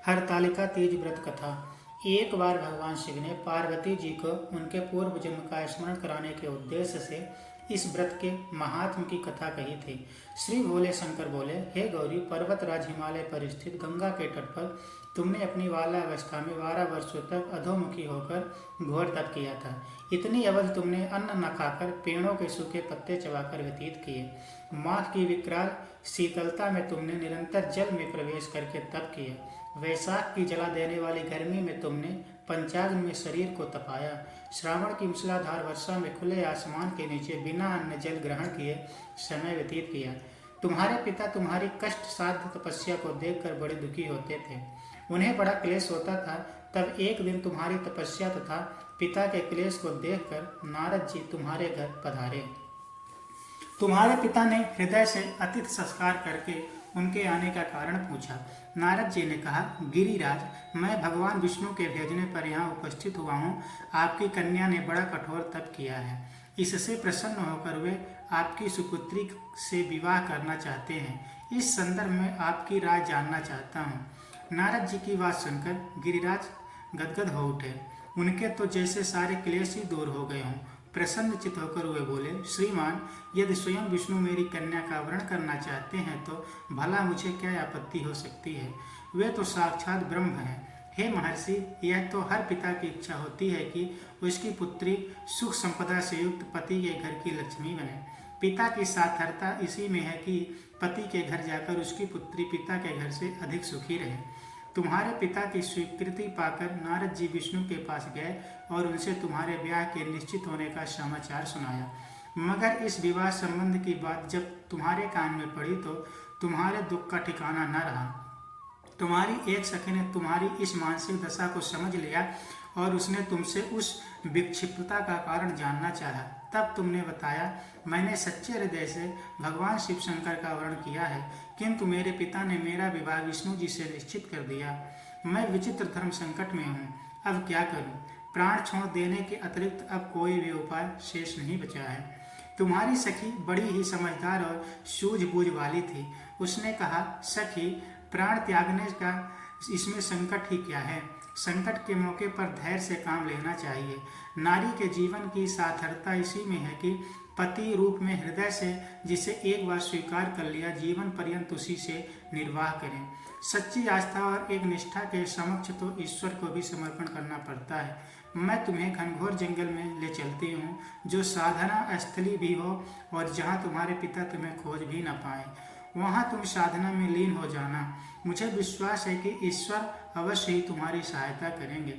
हरतालिका तीज व्रत कथा। एक बार भगवान शिव ने पार्वती जी को उनके पूर्व जन्म का स्मरण कराने के उद्देश्य से इस व्रत के महात्म की कथा कही थी। श्री भोले शंकर बोले, हे गौरी, पर्वतराज हिमालय पर स्थित गंगा के तट पर तुमने अपनी बाल्यावस्था में 12 वर्षों तक अधोमुखी होकर घोर तप किया था। इतनी अवधि तुमने अन्न न खाकर पेड़ों के सूखे पत्ते चबाकर व्यतीत किए। माघ की विकराल शीतलता में तुमने निरंतर जल में प्रवेश करके तप किया। वैशाख की जला देने वाली गर्मी में तुमने पंचाग्नि में शरीर को तपाया। श्रावण की मूसलाधार वर्षा में खुले आसमान के नीचे बिना अन्न जल ग्रहण किए समय व्यतीत किया। तुम्हारे पिता तुम्हारी कष्ट साध्य तपस्या को देखकर बड़े दुखी होते थे। उन्हें बड़ा क्लेश होता था। तब एक दिन तुम्हारी तपस्या तथा पिता के क्लेश को देखकर नारद जी तुम्हारे घर पधारे। तुम्हारे पिता ने हृदय से अतिथि संस्कार करके उनके आने का कारण पूछा। नारद जी ने कहा, गिरिराज, मैं भगवान विष्णु के भेजने पर यहाँ उपस्थित हुआ हूँ। आपकी कन्या ने बड़ा कठोर तप किया है। इससे प्रसन्न होकर वे आपकी सुपुत्री से विवाह करना चाहते हैं। इस संदर्भ में आपकी राय जानना चाहता हूँ। नारद जी की बात सुनकर गिरिराज गदगद हो उठे। उनके तो जैसे सारे क्लेश ही दूर हो गए हों। प्रसन्नचित होकर वे बोले, श्रीमान, यदि स्वयं विष्णु मेरी कन्या का वरण करना चाहते हैं तो भला मुझे क्या आपत्ति हो सकती है। वे तो साक्षात ब्रह्म हैं। हे महर्षि, यह तो हर पिता की इच्छा होती है कि उसकी पुत्री सुख संपदा से युक्त पति के घर की लक्ष्मी बने। पिता की सार्थकता इसी में है कि पति के घर जाकर उसकी पुत्री पिता के घर से अधिक सुखी रहे। तुम्हारे पिता की स्वीकृति पाकर नारद जी विष्णु के पास गए और उनसे तुम्हारे ब्याह के निश्चित होने का समाचार सुनाया। मगर इस विवाह संबंध की बात जब तुम्हारे कान में पड़ी तो तुम्हारे दुख का ठिकाना न रहा। तुम्हारी एक सखी ने तुम्हारी इस मानसिक दशा को समझ लिया और उसने तुमसे उस विक्षिप्तता का कारण जानना चाहा। तब तुमने बताया, मैंने सच्चे हृदय से भगवान शिव शंकर का वर्ण किया है, किंतु मेरे पिता ने मेरा विवाह विष्णु जी से निश्चित कर दिया। मैं विचित्र धर्म संकट में हूँ। अब क्या करूँ? प्राण छोड़ देने के अतिरिक्त अब कोई भी उपाय शेष नहीं बचा है। तुम्हारी सखी बड़ी ही समझदार और सूझबूझ वाली थी। उसने कहा, सखी, प्राण त्यागने का इसमें संकट ही क्या है। संकट के मौके पर धैर्य से काम लेना चाहिए। नारी के जीवन की सार्थकता इसी में है कि पति रूप में हृदय से जिसे एक बार स्वीकार कर लिया, जीवन पर्यंत उसी से निर्वाह करें। सच्ची आस्था और एक निष्ठा के समक्ष तो ईश्वर को भी समर्पण करना पड़ता है। मैं तुम्हें घनघोर जंगल में ले चलती हूँ, जो साधना स्थली भी हो और जहाँ तुम्हारे पिता तुम्हें खोज भी न पाए। वहाँ तुम साधना में लीन हो जाना। मुझे विश्वास है कि ईश्वर अवश्य ही तुम्हारी सहायता करेंगे।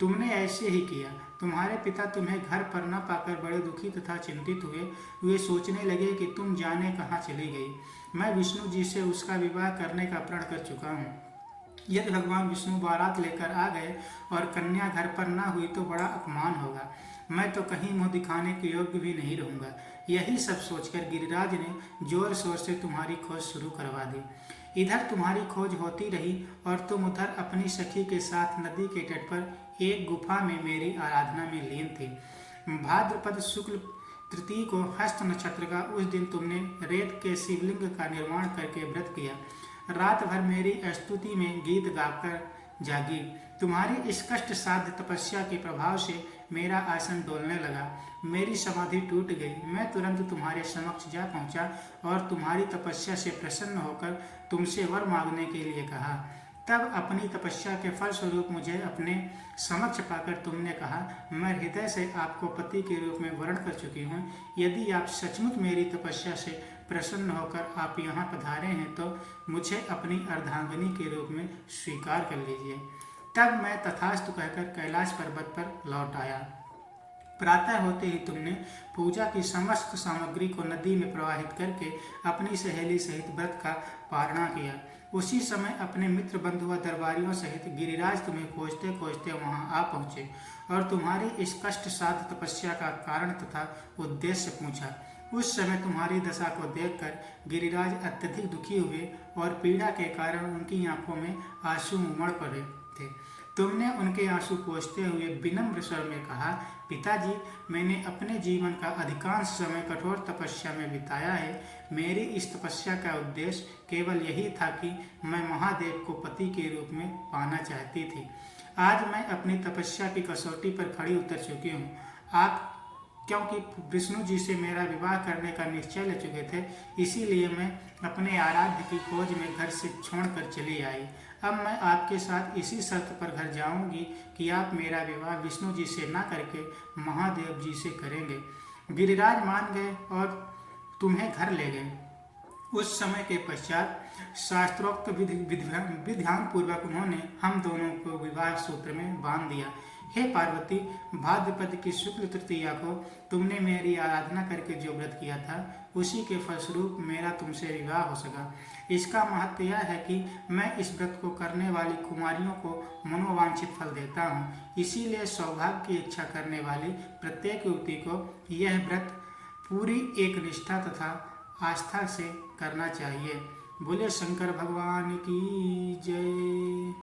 तुमने ऐसे ही किया। तुम्हारे पिता तुम्हें घर पर न पाकर बड़े दुखी तथा चिंतित हुए। वे सोचने लगे कि तुम जाने कहाँ चली गई। मैं विष्णु जी से उसका विवाह करने का प्रण कर चुका हूँ। यदि भगवान विष्णु बारात लेकर आ गए और कन्या घर पर न हुई तो बड़ा अपमान होगा। मैं तो कहीं मुंह दिखाने के योग्य भी नहीं रहूँगा। यही सब सोचकर गिरिराज ने जोर शोर से तुम्हारी खोज शुरू करवा दी। इधर तुम्हारी खोज होती रही और तुम उधर अपनी सखी के साथ नदी के तट पर एक गुफा में मेरी आराधना में लीन थी। भाद्रपद शुक्ल तृतीय को हस्त नक्षत्र का उस दिन तुमने रेत के शिवलिंग का निर्माण करके व्रत किया। रात भर मेरी स्तुति में गीत गाकर जागी। तुम्हारी इस कष्ट साध्य तपस्या के प्रभाव से मेरा आसन डोलने लगा। मेरी समाधि टूट गई। मैं तुरंत तुम्हारे समक्ष जा पहुंचा और तुम्हारी तपस्या से प्रसन्न होकर तुमसे वर मांगने के लिए कहा। तब अपनी तपस्या के फलस्वरूप मुझे अपने समक्ष पाकर तुमने कहा, मैं हृदय से आपको पति के रूप में वर्ण कर चुकी हूँ। यदि आप सचमुच मेरी तपस्या से प्रसन्न होकर आप यहाँ पधारे हैं तो मुझे अपनी अर्धांगिनी के रूप में स्वीकार कर लीजिए। तब मैं तथास्तु कहकर कैलाश पर्वत पर लौट आया। प्रातः होते ही तुमने पूजा की समस्त सामग्री को नदी में प्रवाहित करके अपनी सहेली सहित व्रत का पारणा किया। उसी समय अपने मित्र बंधु व दरबारियों सहित गिरिराज तुम्हें खोजते खोजते वहां आ पहुंचे और तुम्हारी इस कष्ट साध्य तपस्या का कारण तथा उद्देश्य पूछा। उस समय तुम्हारी दशा को देखकर गिरिराज अत्यधिक दुखी हुए और पीड़ा के कारण उनकी आंखों में आंसू उमड़ पड़े थे। तुमने उनके आंसू पोंछते हुए विनम्र स्वर में कहा, पिताजी, मैंने अपने जीवन का अधिकांश समय कठोर तपस्या में बिताया है। मेरी इस तपस्या का उद्देश्य केवल यही था कि मैं महादेव को पति के रूप में पाना चाहती थी। आज मैं अपनी तपस्या की कसौटी पर खड़ी उतर चुकी हूँ। आप क्योंकि विष्णु जी से मेरा विवाह करने का निश्चय ले चुके थे, इसीलिए मैं अपने आराध्य की खोज में घर से छोड़कर चली आई। अब मैं आपके साथ इसी शर्त पर घर जाऊंगी कि आप मेरा विवाह विष्णु जी से न करके महादेव जी से करेंगे। गिरिराज मान गए और तुम्हें घर ले गए। उस समय के पश्चात शास्त्रोक्त विधान पूर्वक उन्होंने हम दोनों को विवाह सूत्र में बांध दिया। हे पार्वती, भाद्रपद की शुक्ल तृतीया को तुमने मेरी आराधना करके जो व्रत किया था, उसी के फलस्वरूप मेरा तुमसे विवाह हो सका। इसका महत्व यह है कि मैं इस व्रत को करने वाली कुमारियों को मनोवांछित फल देता हूँ। इसीलिए सौभाग्य की इच्छा करने वाली प्रत्येक युवती को यह व्रत पूरी एक निष्ठा तथा आस्था से करना चाहिए। बोले शंकर भगवान की जय।